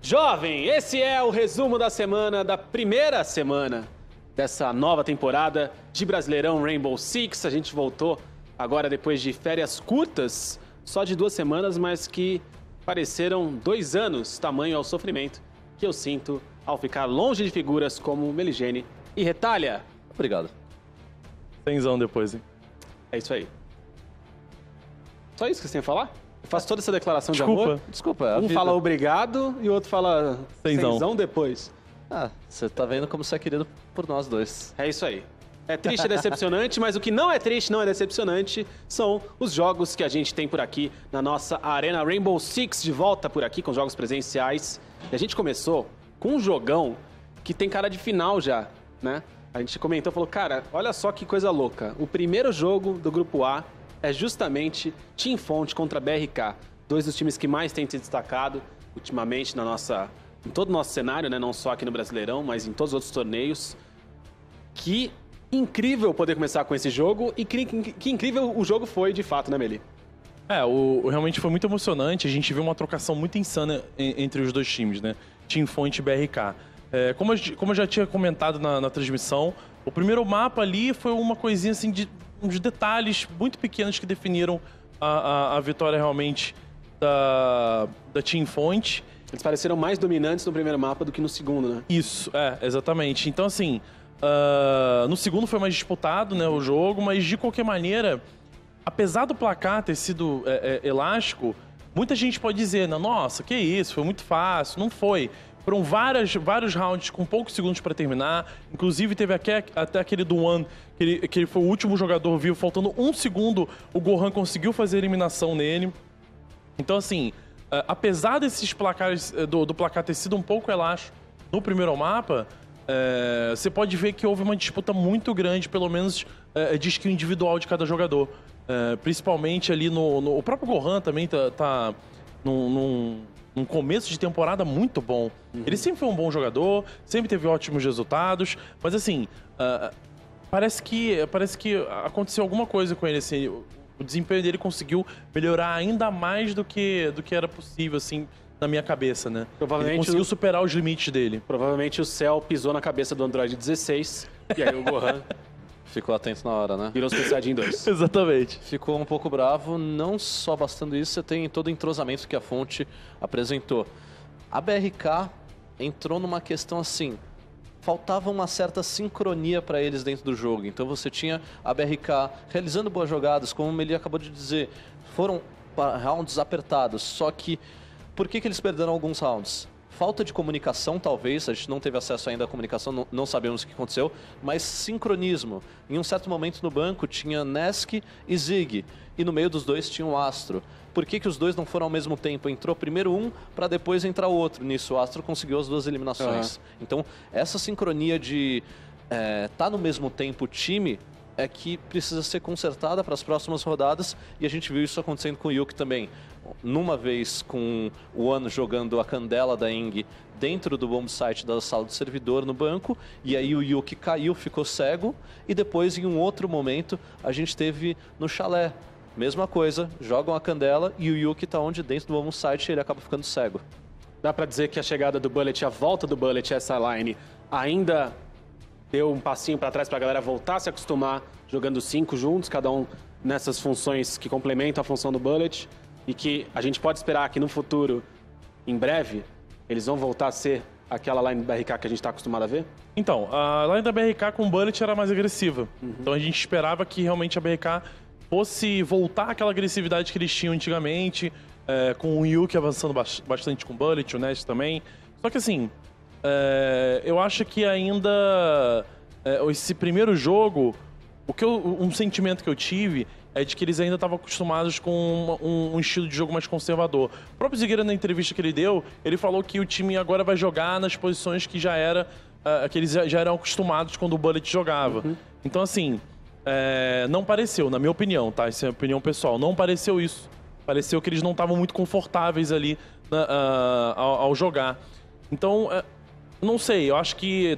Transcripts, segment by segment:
Jovem, esse é o resumo da semana, da primeira semana dessa nova temporada de Brasileirão Rainbow Six. A gente voltou agora depois de férias curtas, só de 2 semanas, mas que pareceram 2 anos, tamanho ao sofrimento que eu sinto ao ficar longe de figuras como Meligene e Retalha. Obrigado. Tenzão depois, hein? É isso aí. Só isso que você tem a falar? Eu faço toda essa declaração Desculpa. de amor. Desculpa, é a Um vida. fala obrigado e o outro fala Cenzão. cenzão depois. Ah, você tá vendo como você é querido por nós dois. É isso aí. É triste e decepcionante, mas o que não é triste, não é decepcionante, são os jogos que a gente tem por aqui na nossa Arena Rainbow Six, de volta por aqui com os jogos presenciais. E a gente começou com um jogão que tem cara de final já, né? A gente comentou, falou, cara, olha só que coisa louca. O primeiro jogo do Grupo A é justamente Team Fonte contra BRK. 2 dos times que mais têm se destacado ultimamente em todo o nosso cenário, né? Não só aqui no Brasileirão, mas em todos os outros torneios. Que incrível poder começar com esse jogo e que incrível o jogo foi de fato, né, Meli? Realmente foi muito emocionante. A gente viu uma trocação muito insana entre os dois times, né? Team Fonte e BRK. Como eu já tinha comentado na transmissão, o primeiro mapa ali foi uma coisinha assim de uns detalhes muito pequenos que definiram a vitória realmente da Team Fonte. Eles pareceram mais dominantes no primeiro mapa do que no segundo, né? Isso, exatamente. Então, assim, no segundo foi mais disputado, né, o jogo, mas de qualquer maneira, apesar do placar ter sido elástico, muita gente pode dizer, nossa, que isso, foi muito fácil. Não foi. Foram vários rounds com poucos segundos para terminar. Inclusive, teve até aquele do One, que ele foi o último jogador vivo. Faltando 1 segundo, o Gohan conseguiu fazer a eliminação nele. Então, assim, apesar desses placares, do placar ter sido um pouco elástico no primeiro mapa, você pode ver que houve uma disputa muito grande, pelo menos de skill individual de cada jogador. Principalmente ali o próprio Gohan também tá num começo de temporada muito bom. Ele sempre foi um bom jogador, sempre teve ótimos resultados, mas assim, parece que aconteceu alguma coisa com ele, assim, o desempenho dele conseguiu melhorar ainda mais do que era possível, assim, na minha cabeça, né? Provavelmente ele conseguiu superar os limites dele. Provavelmente o Cell pisou na cabeça do Android 16 e aí o Gohan Ficou atento na hora, né? virou Super Saiyajin 2. Exatamente. Ficou um pouco bravo, não só bastando isso, você tem todo o entrosamento que a Fonte apresentou. A BRK entrou numa questão assim, faltava uma certa sincronia para eles dentro do jogo. Então você tinha a BRK realizando boas jogadas, como ele acabou de dizer, foram rounds apertados, só que por que eles perderam alguns rounds? Falta de comunicação, talvez, a gente não teve acesso ainda à comunicação, não sabemos o que aconteceu, mas sincronismo. Em um certo momento no banco tinha Nesk e Zig, e no meio dos dois tinha o Astro. Por que os dois não foram ao mesmo tempo? Entrou primeiro um, para depois entrar o outro. Nisso o Astro conseguiu as 2 eliminações. Então, essa sincronia de tá no mesmo tempo o time é que precisa ser consertada para as próximas rodadas, e a gente viu isso acontecendo com o Yuki também. Numa vez com o One jogando a Candela da Eng dentro do bomb site da sala do servidor no banco, e aí o Yuki caiu, ficou cego, e depois em um outro momento a gente teve no chalé. Mesma coisa, jogam a Candela e o Yuki tá onde? Dentro do bomb site, e ele acaba ficando cego. Dá pra dizer que a chegada do Bullet, a volta do Bullet, essa line, ainda deu um passinho pra trás pra galera voltar a se acostumar jogando 5 juntos, cada um nessas funções que complementam a função do Bullet, e que a gente pode esperar que no futuro, em breve, eles vão voltar a ser aquela line da BRK que a gente tá acostumado a ver? Então, a line da BRK com o Bullet era mais agressiva. Então a gente esperava que realmente a BRK fosse voltar àquela agressividade que eles tinham antigamente, com o Yuki avançando bastante com o Bullet, o Nest também. Só que assim, eu acho que ainda esse primeiro jogo, um sentimento que eu tive é de que eles ainda estavam acostumados com um estilo de jogo mais conservador. O próprio Zigueira, na entrevista que ele deu, ele falou que o time agora vai jogar nas posições que que eles já eram acostumados quando o Bullet jogava. Então, assim, não pareceu, na minha opinião, tá? Essa é a opinião pessoal. Não pareceu isso. Pareceu que eles não estavam muito confortáveis ali ao jogar. Então, não sei, eu acho que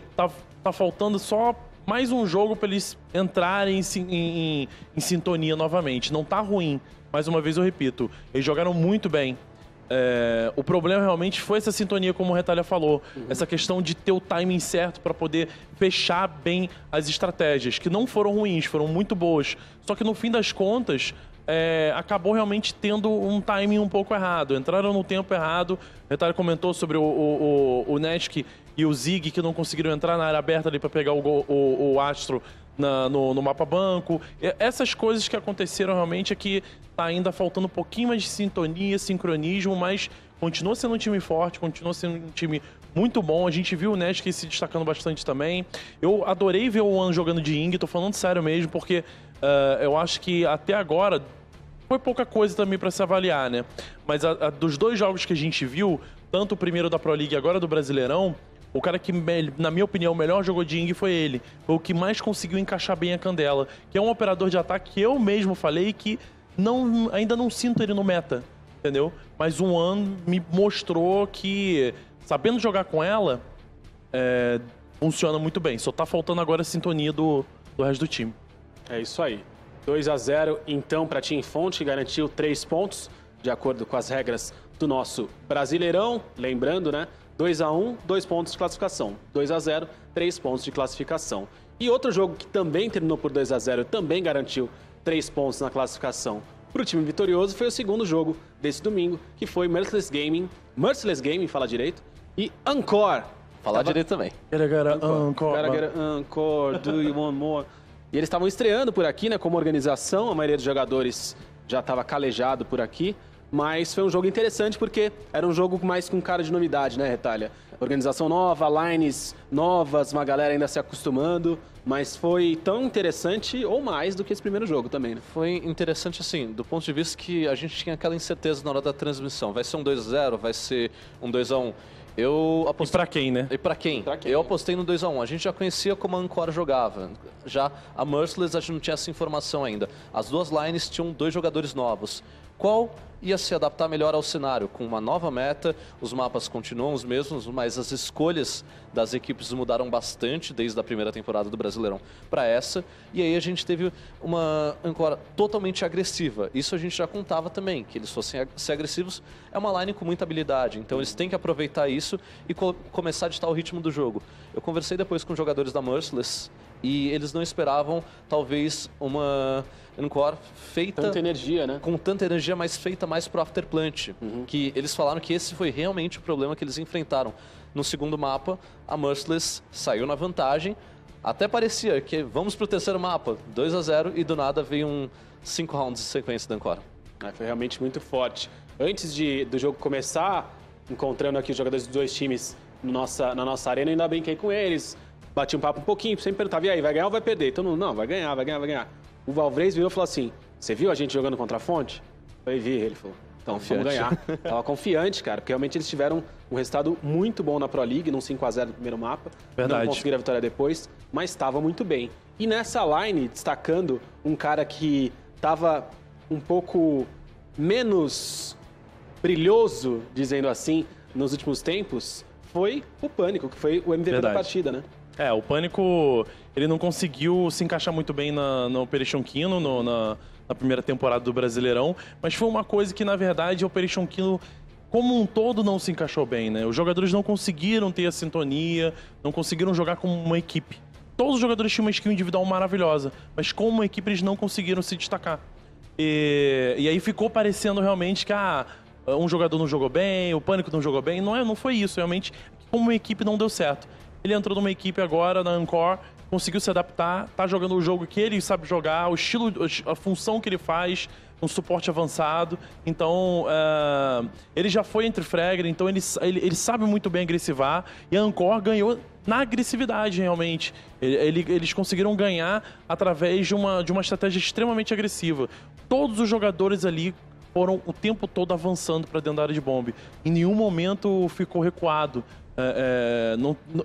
tá faltando só mais um jogo para eles entrarem em sintonia novamente. Não tá ruim, mais uma vez eu repito, eles jogaram muito bem. O problema realmente foi essa sintonia, como o Retalha falou. Essa questão de ter o timing certo para poder fechar bem as estratégias, que não foram ruins, foram muito boas. Só que no fim das contas, acabou realmente tendo um timing um pouco errado. Entraram no tempo errado. O Retalha comentou sobre o Netic e o Zig, que não conseguiram entrar na área aberta ali para pegar o Astro no mapa banco. Essas coisas que aconteceram realmente é que tá ainda faltando um pouquinho mais de sintonia, sincronismo, mas continua sendo um time forte, continua sendo um time muito bom. A gente viu o Netic se destacando bastante também. Eu adorei ver o One jogando de Ying, tô falando sério mesmo, porque eu acho que até agora foi pouca coisa também para se avaliar, né? Mas dos 2 jogos que a gente viu, tanto o primeiro da Pro League e agora do Brasileirão, o cara que, na minha opinião, o melhor jogou de Ying foi ele. Foi o que mais conseguiu encaixar bem a Candela, que é um operador de ataque que eu mesmo falei que ainda não sinto ele no meta, entendeu? Mas o One me mostrou que, sabendo jogar com ela, funciona muito bem. Só tá faltando agora a sintonia do resto do time. É isso aí. 2-0, então, para Team Fonte, que garantiu 3 pontos, de acordo com as regras do nosso Brasileirão. Lembrando, né? 2-1, 2 pontos de classificação. 2-0, 3 pontos de classificação. E outro jogo que também terminou por 2-0, também garantiu 3 pontos na classificação para o time vitorioso, foi o segundo jogo desse domingo, que foi Merciless Gaming, fala direito, e Encore. Falar direito também. Encore, do you want more? E eles estavam estreando por aqui, né, como organização, a maioria dos jogadores já estava calejado por aqui, mas foi um jogo interessante porque era um jogo mais com cara de novidade, né, Retalha? Organização nova, lines novas, uma galera ainda se acostumando, mas foi tão interessante ou mais do que esse primeiro jogo também, né? Foi interessante, assim, do ponto de vista que a gente tinha aquela incerteza na hora da transmissão. Vai ser um 2-0, vai ser um 2-1. Eu apostei... E pra quem, né? E pra quem? Eu apostei no 2-1. A gente já conhecia como a Encore jogava. Já a Merciless a gente não tinha essa informação ainda. As 2 lines tinham 2 jogadores novos. Qual ia se adaptar melhor ao cenário? Com uma nova meta, os mapas continuam os mesmos, mas as escolhas das equipes mudaram bastante desde a primeira temporada do Brasileirão para essa. E aí a gente teve uma Encore totalmente agressiva. Isso a gente já contava também, que eles fossem ser agressivos. É uma line com muita habilidade, então eles têm que aproveitar isso e começar a ditar o ritmo do jogo. Eu conversei depois com jogadores da Merciless e eles não esperavam, talvez, uma Encore feita... Tanta energia, né? Com tanta energia, mas feita mais pro Afterplant. Que eles falaram que esse foi realmente o problema que eles enfrentaram. No segundo mapa, a Merciless saiu na vantagem. Até parecia que vamos pro terceiro mapa, 2-0, e do nada veio um 5 rounds de sequência da Encore. Foi realmente muito forte. Antes do jogo começar, encontrando aqui os jogadores dos 2 times na nossa arena, ainda brinquei com eles. Bati um papo um pouquinho, sempre perguntava, e aí, vai ganhar ou vai perder? Todo mundo, não, vai ganhar, vai ganhar, vai ganhar. O Valvrez virou e falou assim, você viu a gente jogando contra a Fonte? Eu vi, ele falou, então vamos ganhar. Tava confiante, cara, porque realmente eles tiveram um resultado muito bom na Pro League, num 5-0 no primeiro mapa. Verdade. Não conseguiram a vitória depois, mas estava muito bem. E nessa line, destacando um cara que estava um pouco menos brilhoso, dizendo assim, nos últimos tempos, foi o Pânico, que foi o MVP da partida, né? O Pânico, ele não conseguiu se encaixar muito bem no Operation Kino, na primeira temporada do Brasileirão, mas foi uma coisa que, na verdade, o Operation Kino, como um todo, não se encaixou bem, né? Os jogadores não conseguiram ter a sintonia, não conseguiram jogar como uma equipe. Todos os jogadores tinham uma skill individual maravilhosa, mas como uma equipe eles não conseguiram se destacar. E aí ficou parecendo realmente que um jogador não jogou bem, o Pânico não jogou bem. Não foi isso, realmente, como uma equipe não deu certo. Ele entrou numa equipe agora, na Encore, conseguiu se adaptar, tá jogando o jogo que ele sabe jogar, o estilo, a função que ele faz, um suporte avançado. Então, ele já foi entre fragger, então ele sabe muito bem agressivar. E a Encore ganhou na agressividade, realmente. Eles conseguiram ganhar através de uma estratégia extremamente agressiva. Todos os jogadores ali foram o tempo todo avançando para dentro da área de bombe. Em nenhum momento ficou recuado.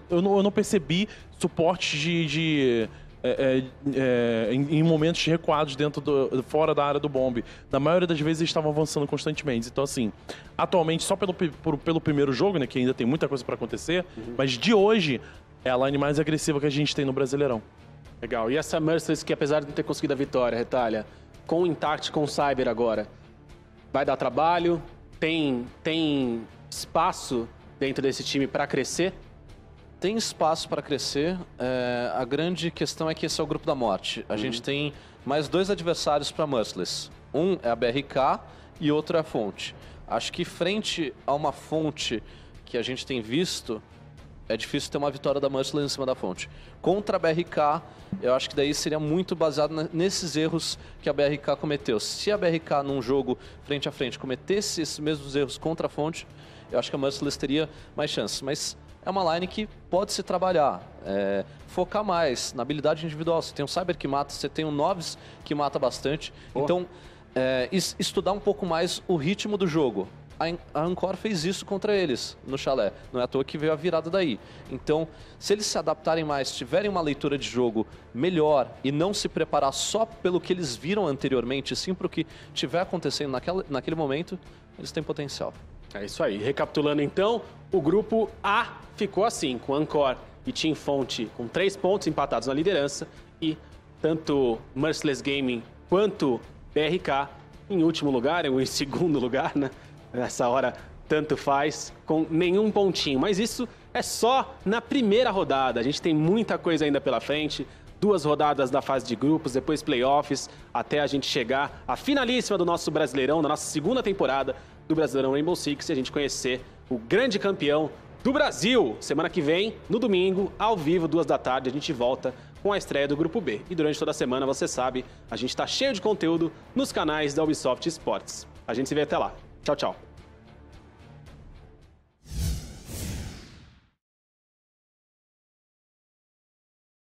Eu não percebi suporte em momentos recuados fora da área do bombe. Na maioria das vezes eles estavam avançando constantemente. Então, assim, atualmente, só pelo primeiro jogo, né, que ainda tem muita coisa para acontecer, mas de hoje é a line mais agressiva que a gente tem no Brasileirão. Legal. E essa Merciless, que apesar de não ter conseguido a vitória, Retalha, com o Intact, com o Cyber agora, vai dar trabalho? tem espaço dentro desse time para crescer? Tem espaço para crescer. A grande questão é que esse é o grupo da morte. A gente tem mais 2 adversários para Merciless. Um é a BRK e outro é a Fonte. Acho que frente a uma Fonte que a gente tem visto, é difícil ter uma vitória da Merciless em cima da Fonte. Contra a BRK, eu acho que daí seria muito baseado nesses erros que a BRK cometeu. Se a BRK num jogo frente a frente cometesse esses mesmos erros contra a Fonte, eu acho que a Merciless teria mais chances. Mas é uma line que pode se trabalhar, focar mais na habilidade individual. Você tem um Cyber que mata, você tem um Novice que mata bastante. Então, estudar um pouco mais o ritmo do jogo. A Ancor fez isso contra eles no chalé. Não é à toa que veio a virada daí. Então, se eles se adaptarem mais, tiverem uma leitura de jogo melhor e não se preparar só pelo que eles viram anteriormente, sim para o que estiver acontecendo naquele momento, eles têm potencial. É isso aí. Recapitulando então, o grupo A ficou assim, com Ancor e Team Fonte com 3 pontos empatados na liderança e tanto Merciless Gaming quanto BRK em último lugar, ou em segundo lugar, né? Nessa hora, tanto faz, com nenhum pontinho. Mas isso é só na primeira rodada. A gente tem muita coisa ainda pela frente. 2 rodadas da fase de grupos, depois playoffs, até a gente chegar à finalíssima do nosso Brasileirão, da nossa segunda temporada do Brasileirão Rainbow Six, e a gente conhecer o grande campeão do Brasil. Semana que vem, no domingo, ao vivo, 2 da tarde, a gente volta com a estreia do Grupo B. E durante toda a semana, você sabe, a gente está cheio de conteúdo nos canais da Ubisoft Esportes. A gente se vê até lá. Tchau, tchau.